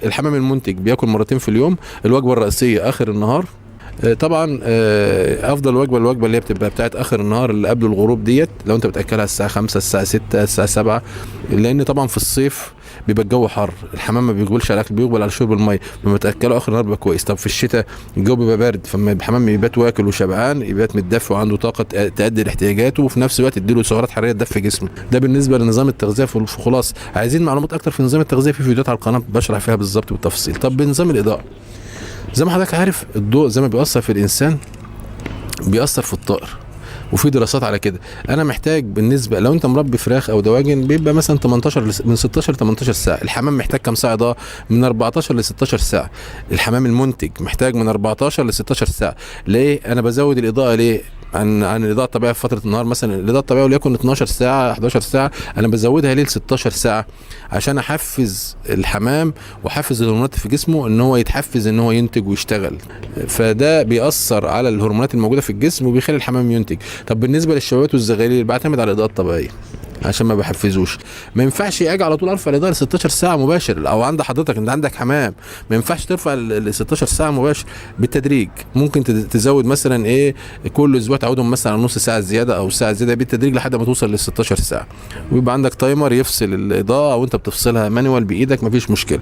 الحمام المنتج بياكل مرتين في اليوم، الوجبه الرئيسيه اخر النهار. طبعا افضل وجبه الوجبه اللي هي بتبقى بتاعت اخر النهار اللي قبل الغروب ديت، لو انت بتاكلها الساعه 5 الساعه 6 الساعه 7، لان طبعا في الصيف بيبقى الجو حر، الحمام ما بيقبلش على الاكل، بيقبل على شرب الميه، لما تاكله اخر النهار بيبقى كويس. طب في الشتاء الجو بيبقى بارد، فما الحمام يبات واكل وشبعان، يبات متدفي وعنده طاقه تؤدي لاحتياجاته، وفي نفس الوقت تديله سعرات حراريه تدفي جسمه. ده بالنسبه لنظام التغذيه. في خلاص عايزين معلومات اكتر في نظام التغذيه، في فيديوهات على القناه بشرح فيها بالظبط بالتفصيل. طب بنظام الاضاءه، زي ما حضرتك عارف الضوء زي ما بيأثر في الانسان بيأثر في الطائر، وفي دراسات على كده. انا محتاج بالنسبه لو انت مربي فراخ او دواجن بيبقى مثلا 18 من 16 ل 18 ساعه، الحمام محتاج كام ساعه اضاءه؟ من 14 ل 16 ساعه. الحمام المنتج محتاج من 14 ل 16 ساعه. ليه انا بزود الاضاءه؟ ليه عن الاضاءه الطبيعيه في فتره النهار؟ مثلا الاضاءه الطبيعيه وليكن 12 ساعه 11 ساعه، انا بزودها ليه ل 16 ساعه؟ عشان احفز الحمام واحفز الهرمونات في جسمه ان هو يتحفز ان هو ينتج ويشتغل، فده بيأثر على الهرمونات الموجوده في الجسم وبيخلي الحمام ينتج. طب بالنسبه للشوايات والزغاليل بعتمد على الاضاءه الطبيعيه عشان ما بحفزوش. ما ينفعش اجي على طول ارفع الاضاءه ل 16 ساعه مباشر، او عند حضرتك انت عندك حمام ما ينفعش ترفع ل 16 ساعه مباشر، بالتدريج. ممكن تزود مثلا كل اسبوع تعودهم مثلا على نص ساعه زياده او ساعه زياده بالتدريج لحد ما توصل لل 16 ساعه، ويبقى عندك تايمر يفصل الاضاءه او انت بتفصلها مانوال بايدك، مفيش مشكله.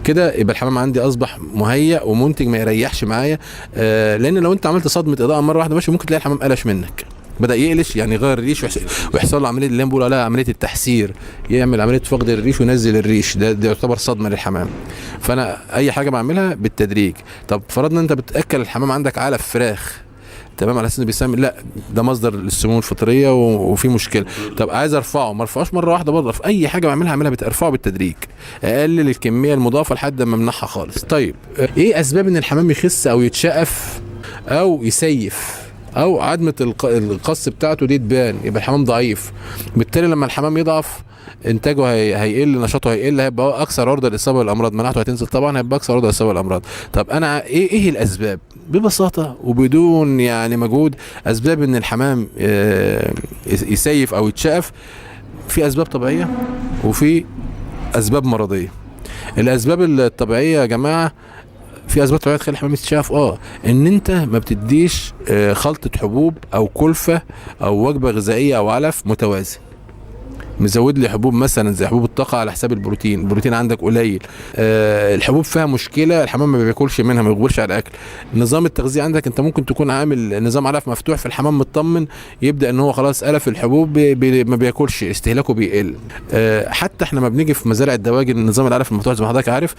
كده يبقى الحمام عندي اصبح مهيأ ومنتج، ما يريحش معايا. لان لو انت عملت صدمه اضاءه مره واحده ماشي، ممكن تلاقي الحمام قلش منك، بدأ يقلش، يعني يغير الريش ويحصل له عمليه اللي بيقولوا عليها عمليه التحسير، يعمل عمليه فقد الريش وينزل الريش، ده يعتبر صدمه للحمام. فانا اي حاجه بعملها بالتدريج. طب فرضنا انت بتاكل الحمام عندك علف فراخ، تمام، على اساس انه بيسمي، لا ده مصدر للسموم الفطريه وفي مشكله. طب عايز ارفعه، ما ارفعوش مره واحده برضه، في اي حاجه بعملها اعملها ارفعه بالتدريج، اقلل الكميه المضافه لحد ما امنعها خالص. طيب ايه اسباب ان الحمام يخس او يتشقف او يسيف او عدمه القص بتاعته دي تبان؟ يبقى الحمام ضعيف، بالتالي لما الحمام يضعف انتاجه هيقل، نشاطه هيقل، هيبقى اكثر عرضه للاصابه بالامراض، مناعته هتنزل طبعا، هيبقى اكثر عرضه للاصابه بالامراض. طب انا ايه الاسباب؟ ببساطه وبدون يعني مجهود، اسباب ان الحمام يسيف او يتشقف في اسباب طبيعيه وفي اسباب مرضيه. الاسباب الطبيعيه يا جماعه، في اسباب طبيعيه تخلي الحمام يتشاف، ان انت ما بتديش خلطه حبوب او كلفه او وجبه غذائيه او علف متوازن، مزود لي حبوب مثلا زي حبوب الطاقه على حساب البروتين عندك قليل، الحبوب فيها مشكله، الحمام ما بياكلش منها، ما يقبلش على الاكل. نظام التغذيه عندك انت ممكن تكون عامل نظام علف مفتوح في الحمام مطمن، يبدا ان هو خلاص الف الحبوب ما بياكلش، استهلاكه بيقل. حتى احنا ما بنيجي في مزارع الدواجن نظام العلف المفتوح زي ما حضرتك عارف